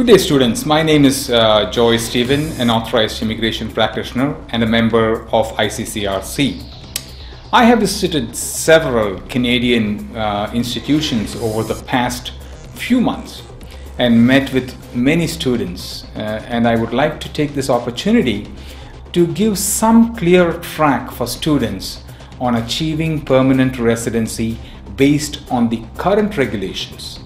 Good day, students. My name is Joy Stephen, an authorized immigration practitioner and a member of ICCRC. I have visited several Canadian institutions over the past few months and met with many students, and I would like to take this opportunity to give some clear track for students on achieving permanent residency based on the current regulations.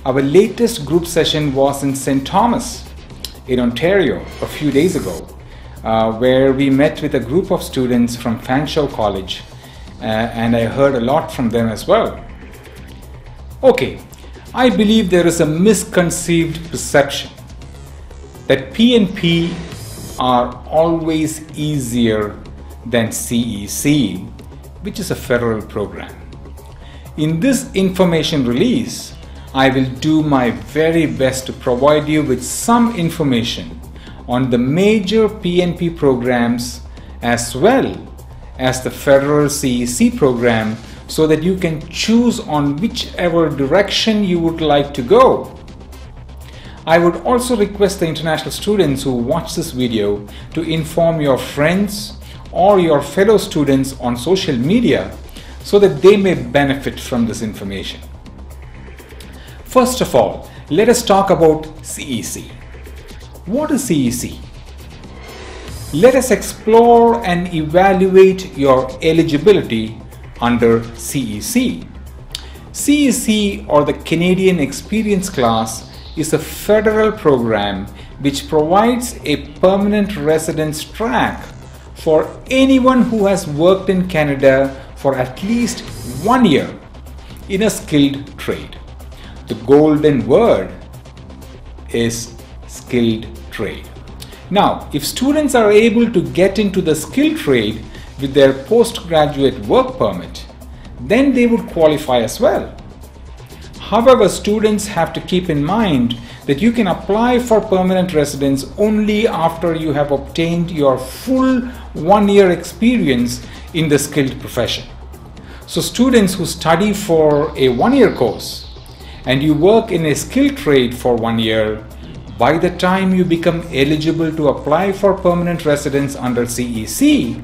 Our latest group session was in St. Thomas in Ontario a few days ago, where we met with a group of students from Provincial College, and I heard a lot from them as well. Okay, I believe there is a misconceived perception that PNP are always easier than CEC, which is a federal program. In this information release, I will do my very best to provide you with some information on the major PNP programs as well as the federal CEC program so that you can choose on whichever direction you would like to go. I would also request the international students who watch this video to inform your friends or your fellow students on social media so that they may benefit from this information. First of all, let us talk about CEC. What is CEC? Let us explore and evaluate your eligibility under CEC. CEC, or the Canadian Experience Class, is a federal program which provides a permanent residence track for anyone who has worked in Canada for at least 1 year in a skilled trade. The golden word is skilled trade. Now, if students are able to get into the skilled trade with their postgraduate work permit, then they would qualify as well. However, students have to keep in mind that you can apply for permanent residence only after you have obtained your full 1 year experience in the skilled profession. So students who study for a 1 year course and you work in a skilled trade for 1 year, by the time you become eligible to apply for permanent residence under CEC,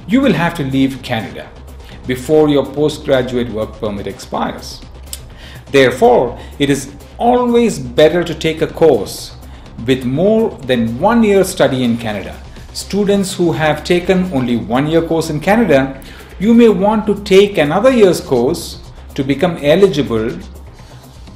you will have to leave Canada before your postgraduate work permit expires. Therefore, it is always better to take a course with more than 1 year study in Canada. Students who have taken only 1 year course in Canada, you may want to take another year's course to become eligible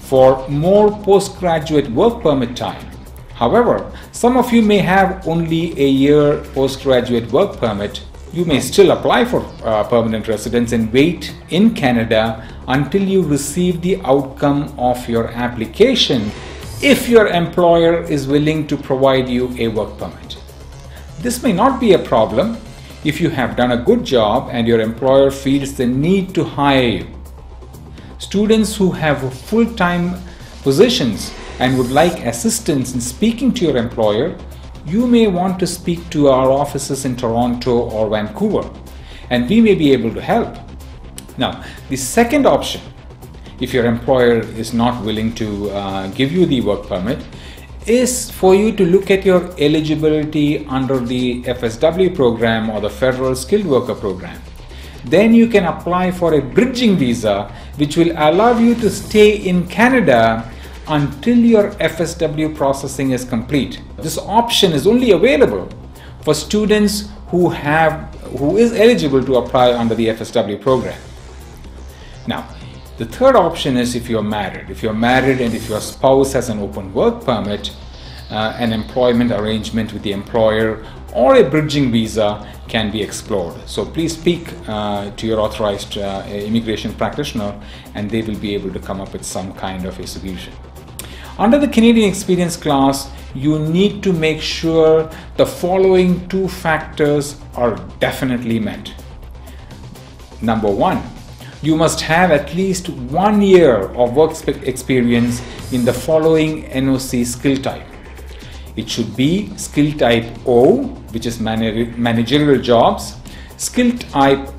for more postgraduate work permit time. However, some of you may have only a year postgraduate work permit. You may still apply for permanent residence and wait in Canada until you receive the outcome of your application if your employer is willing to provide you a work permit. This may not be a problem if you have done a good job and your employer feels the need to hire you. Students who have full-time positions and would like assistance in speaking to your employer, you may want to speak to our offices in Toronto or Vancouver, and we may be able to help. Now, the second option, if your employer is not willing to give you the work permit, is for you to look at your eligibility under the FSW program or the Federal Skilled Worker program. Then you can apply for a bridging visa which will allow you to stay in Canada until your FSW processing is complete. This option is only available for students who is eligible to apply under the FSW program. Now, the third option is if you're married. If you're married and if your spouse has an open work permit, an employment arrangement with the employer or a bridging visa can be explored. So please speak to your authorized immigration practitioner and they will be able to come up with some kind of a solution. Under the Canadian Experience Class, you need to make sure the following two factors are definitely met. Number one, you must have at least 1 year of work experience in the following NOC skill type. It should be skill type O, which is managerial jobs, skill type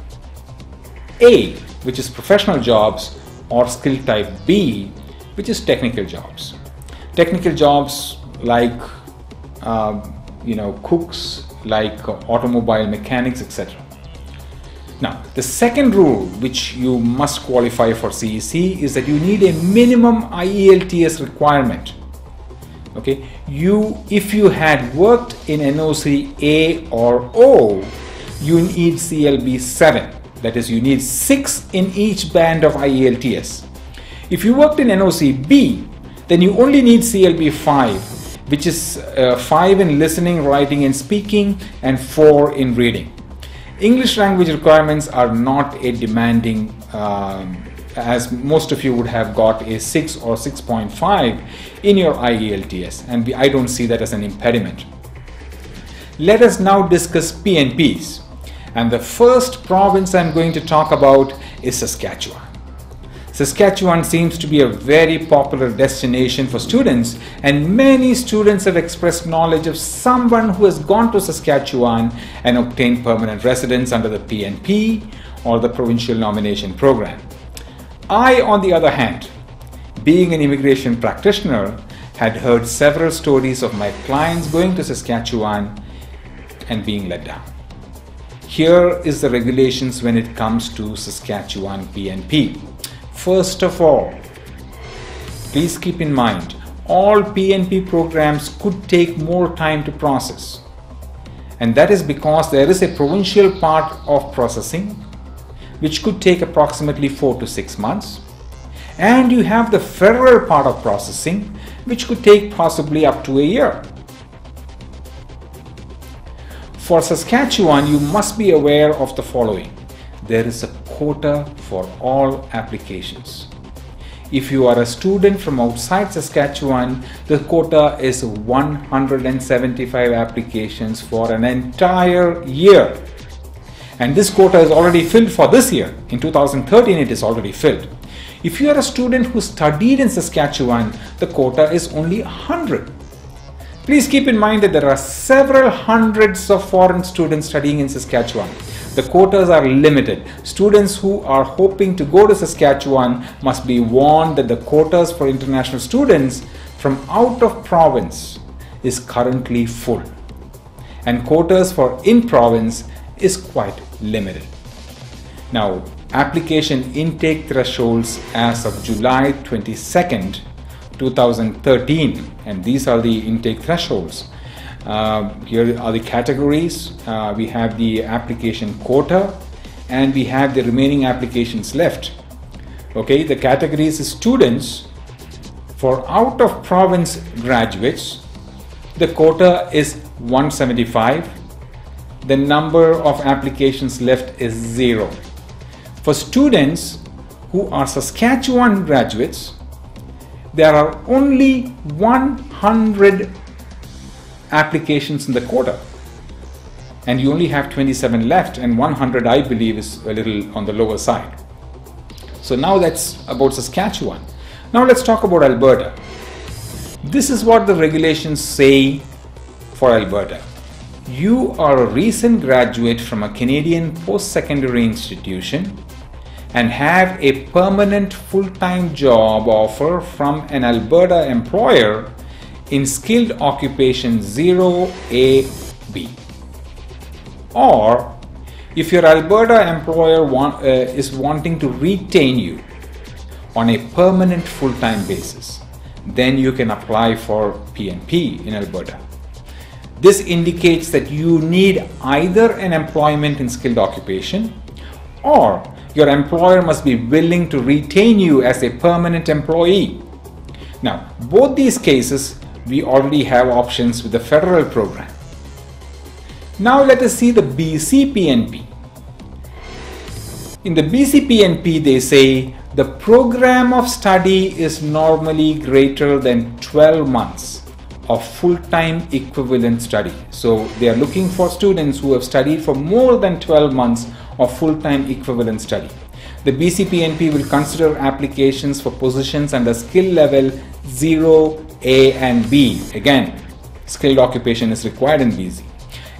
A, which is professional jobs, or skill type B, which is technical jobs. Technical jobs like cooks, like automobile mechanics, etc. Now, the second rule which you must qualify for CEC is that you need a minimum IELTS requirement. Okay, if you had worked in NOC A or O, you need CLB 7. That is, you need 6 in each band of IELTS. If you worked in NOC B, then you only need CLB 5, which is 5 in listening, writing and speaking and 4 in reading. English language requirements are not a demanding, as most of you would have got a 6 or 6.5 in your IELTS, and I don't see that as an impediment. Let us now discuss PNPs, and the first province I'm going to talk about is Saskatchewan. Saskatchewan seems to be a very popular destination for students, and many students have expressed knowledge of someone who has gone to Saskatchewan and obtained permanent residence under the PNP or the Provincial Nomination Program. I, on the other hand, being an immigration practitioner, had heard several stories of my clients going to Saskatchewan and being let down. Here is the regulations when it comes to Saskatchewan PNP. First of all, please keep in mind, all PNP programs could take more time to process. And that is because there is a provincial part of processing, which could take approximately 4 to 6 months. And you have the federal part of processing, which could take possibly up to a year. For Saskatchewan, you must be aware of the following. There is a quota for all applications. If you are a student from outside Saskatchewan, the quota is 175 applications for an entire year. And this quota is already filled for this year. In 2013, it is already filled. If you are a student who studied in Saskatchewan, the quota is only 100. Please keep in mind that there are several hundreds of foreign students studying in Saskatchewan. The quotas are limited. Students who are hoping to go to Saskatchewan must be warned that the quotas for international students from out of province is currently full, and quotas for in-province is quite limited. Now, application intake thresholds as of July 22nd, 2013, and these are the intake thresholds. Here are the categories. We have the application quota, and we have the remaining applications left. Okay, the categories is students. For out of province graduates, the quota is 175. The number of applications left is 0. For students who are Saskatchewan graduates, there are only 100 applications in the quota, and you only have 27 left, and 100 I believe is a little on the lower side. So now that's about Saskatchewan. Now let's talk about Alberta. This is what the regulations say for Alberta. You are a recent graduate from a Canadian post-secondary institution and have a permanent full-time job offer from an Alberta employer in skilled occupation 0AB. Or if your Alberta employer is wanting to retain you on a permanent full-time basis, then you can apply for PNP in Alberta. This indicates that you need either an employment in skilled occupation, or your employer must be willing to retain you as a permanent employee. Now, both these cases, we already have options with the federal program. Now let us see the BC PNP. In the BC PNP, they say the program of study is normally greater than 12 months of full-time equivalent study. So they are looking for students who have studied for more than 12 months of full-time equivalent study. The BC PNP will consider applications for positions under skill level 0, A and B. Again, skilled occupation is required in BC.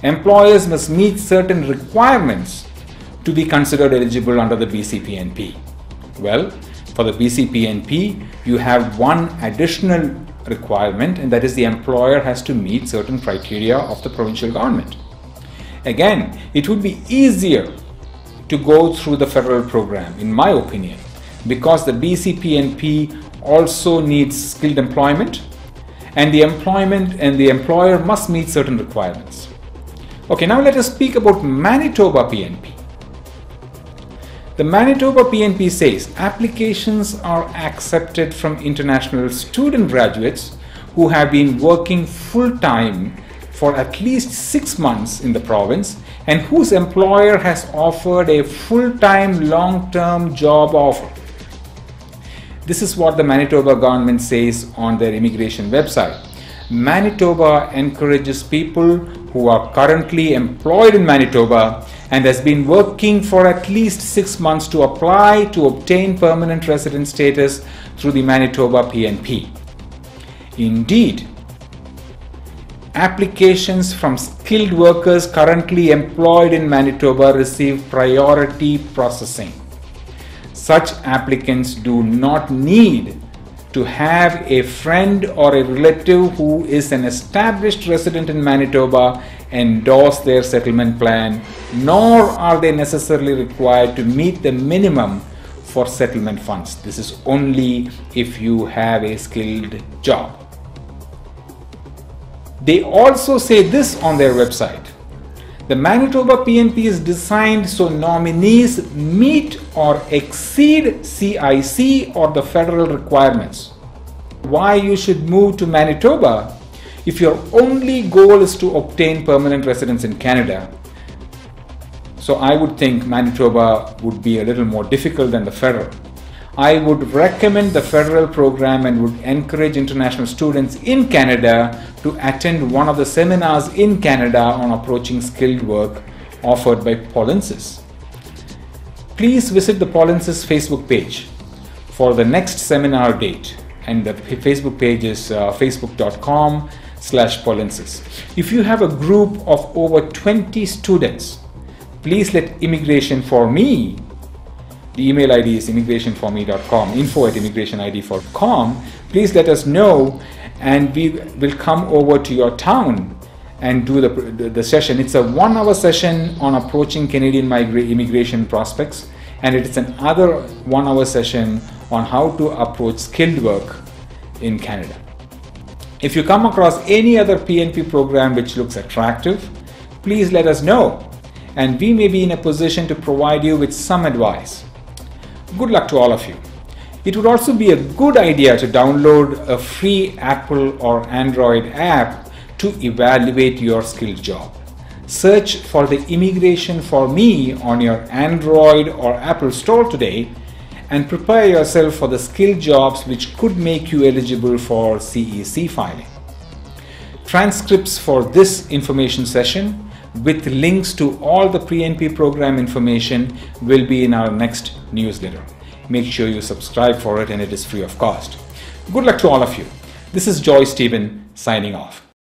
Employers must meet certain requirements to be considered eligible under the BC PNP. Well, for the BC PNP, you have one additional requirement, and that is the employer has to meet certain criteria of the provincial government. Again, it would be easier to go through the federal program, in my opinion, because the BC PNP also needs skilled employment, and the employer must meet certain requirements. Okay, now let us speak about Manitoba PNP. The Manitoba PNP says applications are accepted from international student graduates who have been working full-time for at least 6 months in the province and whose employer has offered a full-time long-term job offer. This is what the Manitoba government says on their immigration website. Manitoba encourages people who are currently employed in Manitoba and has been working for at least 6 months to apply to obtain permanent resident status through the Manitoba PNP. Indeed, applications from skilled workers currently employed in Manitoba receive priority processing. Such applicants do not need to have a friend or a relative who is an established resident in Manitoba endorse their settlement plan, nor are they necessarily required to meet the minimum for settlement funds. This is only if you have a skilled job. They also say this on their website. The Manitoba PNP is designed so nominees meet or exceed CEC or the federal requirements. Why you should move to Manitoba if your only goal is to obtain permanent residence in Canada? So I would think Manitoba would be a little more difficult than the federal. I would recommend the federal program and would encourage international students in Canada to attend one of the seminars in Canada on approaching skilled work offered by Provincial. Please visit the Provincial's Facebook page for the next seminar date, and the Facebook page is facebook.com/Provincial. If you have a group of over 20 students, please let Immigration for Me, the email ID is immigrationforme.com, info@immigrationid.com. Please let us know and we will come over to your town and do the session. It's a 1-hour session on approaching Canadian immigration prospects, and it's another 1-hour session on how to approach skilled work in Canada. If you come across any other PNP program which looks attractive, please let us know, and we may be in a position to provide you with some advice. Good luck to all of you. It would also be a good idea to download a free Apple or Android app to evaluate your skilled job. Search for the Immigration for Me on your Android or Apple store today and prepare yourself for the skilled jobs which could make you eligible for CEC filing. Transcripts for this information session with links to all the PNP program information will be in our next newsletter. Make sure you subscribe for it, and it is free of cost. Good luck to all of you. This is Joy Stephen signing off.